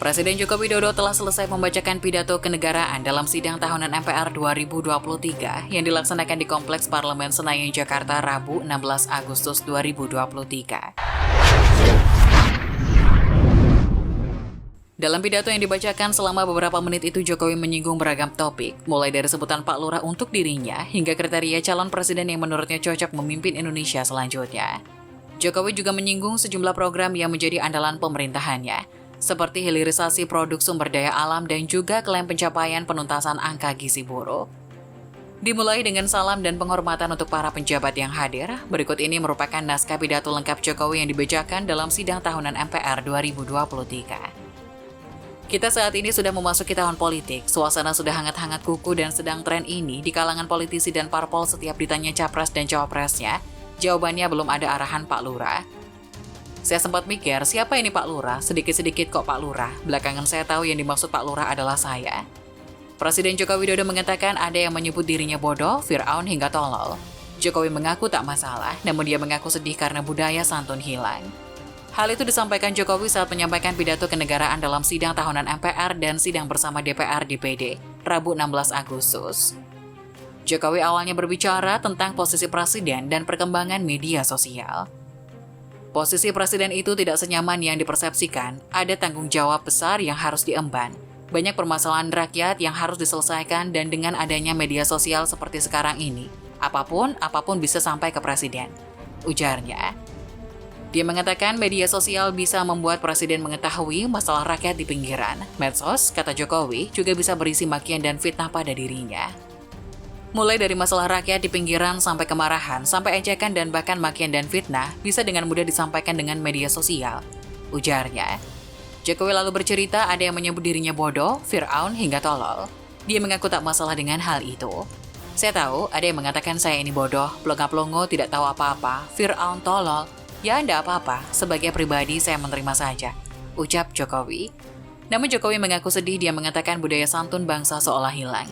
Presiden Joko Widodo telah selesai membacakan pidato kenegaraan dalam sidang tahunan MPR 2023 yang dilaksanakan di Kompleks Parlemen Senayan, Jakarta, Rabu 16 Agustus 2023. Dalam pidato yang dibacakan selama beberapa menit itu, Jokowi menyinggung beragam topik, mulai dari sebutan Pak Lurah untuk dirinya, hingga kriteria calon presiden yang menurutnya cocok memimpin Indonesia selanjutnya. Jokowi juga menyinggung sejumlah program yang menjadi andalan pemerintahannya, seperti hilirisasi produk sumber daya alam dan juga klaim pencapaian penuntasan angka gizi buruk. Dimulai dengan salam dan penghormatan untuk para penjabat yang hadir, berikut ini merupakan naskah pidato lengkap Jokowi yang dibacakan dalam sidang tahunan MPR 2023. Kita saat ini sudah memasuki tahun politik, suasana sudah hangat-hangat kuku dan sedang tren ini di kalangan politisi dan parpol. Setiap ditanya capres dan cawapresnya, jawabannya belum ada arahan Pak Lurah. Saya sempat mikir, siapa ini Pak Lurah? Sedikit-sedikit kok Pak Lurah. Belakangan saya tahu yang dimaksud Pak Lurah adalah saya. Presiden Joko Widodo mengatakan ada yang menyebut dirinya bodoh, Fir'aun hingga tolol. Jokowi mengaku tak masalah, namun dia mengaku sedih karena budaya santun hilang. Hal itu disampaikan Jokowi saat menyampaikan pidato kenegaraan dalam sidang tahunan MPR dan sidang bersama DPR DPD, Rabu 16 Agustus. Jokowi awalnya berbicara tentang posisi presiden dan perkembangan media sosial. Posisi presiden itu tidak senyaman yang dipersepsikan, ada tanggung jawab besar yang harus diemban. Banyak permasalahan rakyat yang harus diselesaikan dan dengan adanya media sosial seperti sekarang ini, apapun bisa sampai ke presiden, ujarnya. Dia mengatakan media sosial bisa membuat presiden mengetahui masalah rakyat di pinggiran. Medsos, kata Jokowi, juga bisa berisi makian dan fitnah pada dirinya. Mulai dari masalah rakyat di pinggiran sampai kemarahan, sampai ejekan dan bahkan makian dan fitnah bisa dengan mudah disampaikan dengan media sosial, ujarnya. Jokowi lalu bercerita ada yang menyebut dirinya bodoh, Fir'aun hingga tolol. Dia mengaku tak masalah dengan hal itu. Saya tahu ada yang mengatakan saya ini bodoh, pelongo-pelongo tidak tahu apa-apa, Fir'aun tolol. Ya, enggak apa-apa, sebagai pribadi saya menerima saja, ucap Jokowi. Namun Jokowi mengaku sedih, dia mengatakan budaya santun bangsa seolah hilang.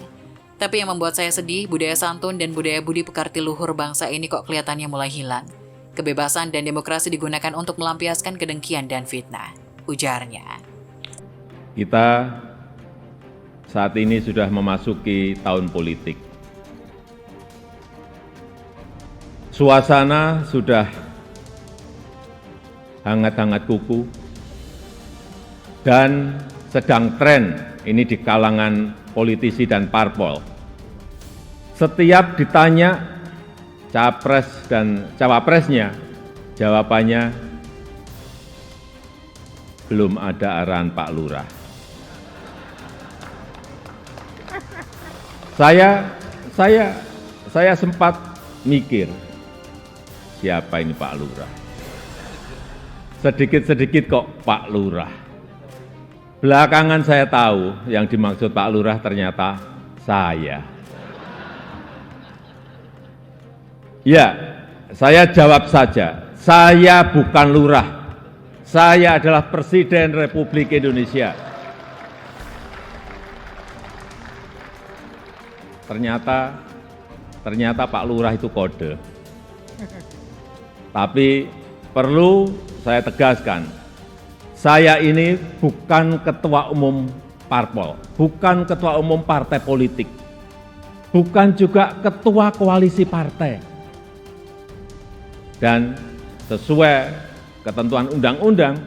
Tapi yang membuat saya sedih, budaya santun dan budaya budi pekerti luhur bangsa ini kok kelihatannya mulai hilang. Kebebasan dan demokrasi digunakan untuk melampiaskan kedengkian dan fitnah, ujarnya. Kita saat ini sudah memasuki tahun politik. Suasana sudah hangat-hangat kuku, dan sedang tren ini di kalangan politisi dan parpol. Setiap ditanya capres dan cawapresnya, jawabannya belum ada arahan Pak Lurah. Saya sempat mikir, siapa ini Pak Lurah? Sedikit-sedikit kok Pak Lurah. Belakangan saya tahu yang dimaksud Pak Lurah ternyata saya. Ya, saya jawab saja, saya bukan lurah. Saya adalah Presiden Republik Indonesia. Ternyata Pak Lurah itu kode. Tapi perlu saya tegaskan, saya ini bukan ketua umum parpol, bukan ketua umum partai politik, bukan juga ketua koalisi partai. Dan sesuai ketentuan undang-undang,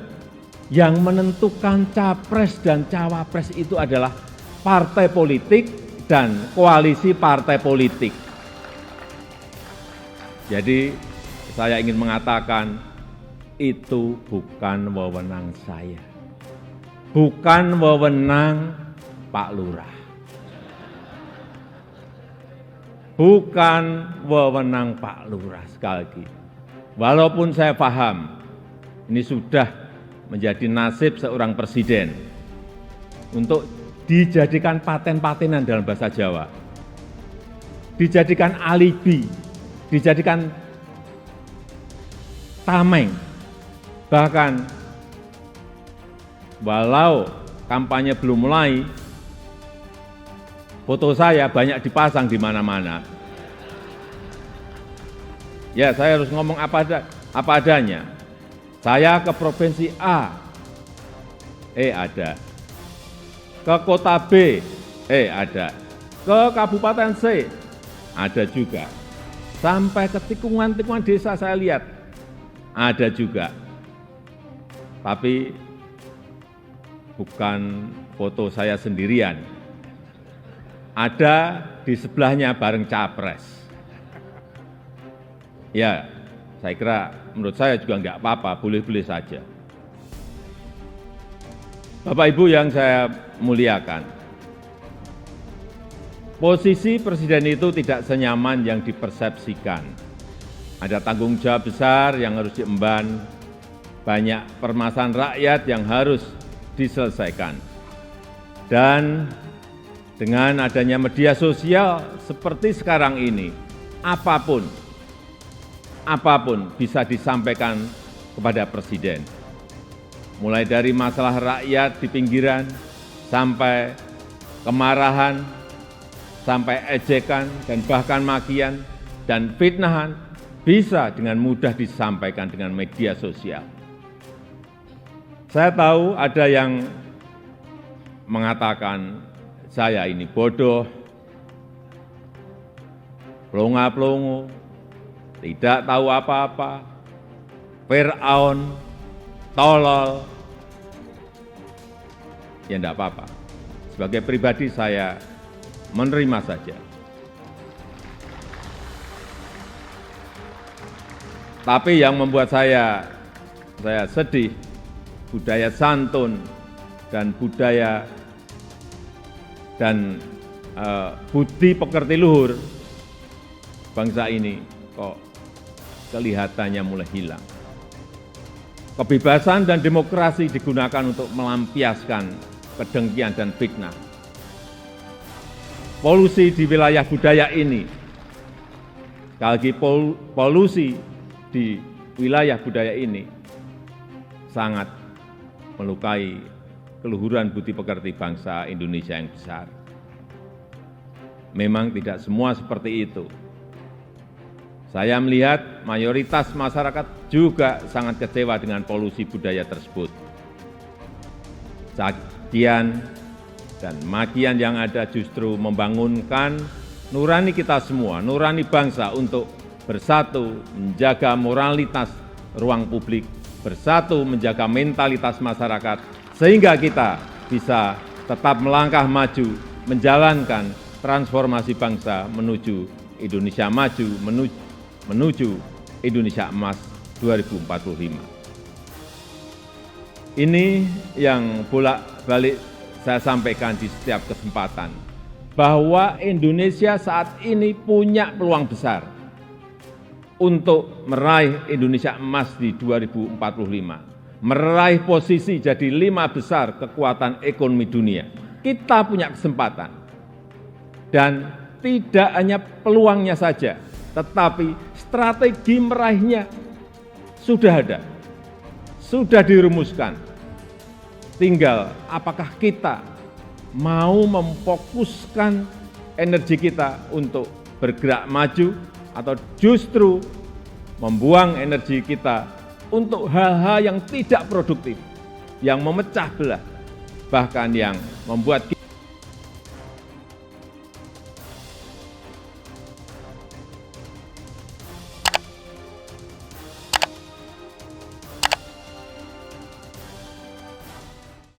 yang menentukan capres dan cawapres itu adalah partai politik dan koalisi partai politik. Jadi saya ingin mengatakan, itu bukan wewenang saya, bukan wewenang Pak Lurah, bukan wewenang Pak Lurah. Sekali lagi, walaupun saya paham ini sudah menjadi nasib seorang presiden untuk dijadikan paten-patenan dalam bahasa Jawa, dijadikan alibi, dijadikan tameng. Bahkan walau kampanye belum mulai, foto saya banyak dipasang di mana-mana. Ya, saya harus ngomong apa adanya. Saya ke provinsi A, ada ke kota B, ada, ke kabupaten C, ada juga. Sampai ke tikungan-tikungan desa saya lihat, ada juga. Tapi bukan foto saya sendirian. Ada di sebelahnya bareng capres. Ya, saya kira menurut saya juga enggak apa-apa, boleh-boleh saja. Bapak Ibu yang saya muliakan, posisi presiden itu tidak senyaman yang dipersepsikan. Ada tanggung jawab besar yang harus diemban, banyak permasalahan rakyat yang harus diselesaikan. Dan dengan adanya media sosial seperti sekarang ini, apapun bisa disampaikan kepada presiden. Mulai dari masalah rakyat di pinggiran, sampai kemarahan, sampai ejekan, dan bahkan makian, dan fitnahan, bisa dengan mudah disampaikan dengan media sosial. Saya tahu ada yang mengatakan saya ini bodoh, pelongo-pelongo, tidak tahu apa-apa, Fir'aun, tolol. Ya enggak apa-apa. Sebagai pribadi saya menerima saja. Tapi yang membuat saya sedih, budaya santun dan budaya dan budi pekerti luhur bangsa ini kok kelihatannya mulai hilang. Kebebasan dan demokrasi digunakan untuk melampiaskan kedengkian dan fitnah. Polusi di wilayah budaya ini, sekali lagi polusi di wilayah budaya ini sangat melukai keluhuran budi pekerti bangsa Indonesia yang besar. Memang tidak semua seperti itu. Saya melihat mayoritas masyarakat juga sangat kecewa dengan polusi budaya tersebut. Cacian dan makian yang ada justru membangunkan nurani kita semua, nurani bangsa untuk bersatu menjaga moralitas ruang publik, bersatu menjaga mentalitas masyarakat, sehingga kita bisa tetap melangkah maju, menjalankan transformasi bangsa menuju Indonesia maju, menuju Indonesia emas 2045. Ini yang bolak-balik saya sampaikan di setiap kesempatan, bahwa Indonesia saat ini punya peluang besar untuk meraih Indonesia emas di 2045, meraih posisi jadi 5 besar kekuatan ekonomi dunia. Kita punya kesempatan. Dan tidak hanya peluangnya saja, tetapi strategi meraihnya sudah ada, sudah dirumuskan. Tinggal apakah kita mau memfokuskan energi kita untuk bergerak maju atau justru membuang energi kita untuk hal-hal yang tidak produktif, yang memecah belah, bahkan yang membuat kita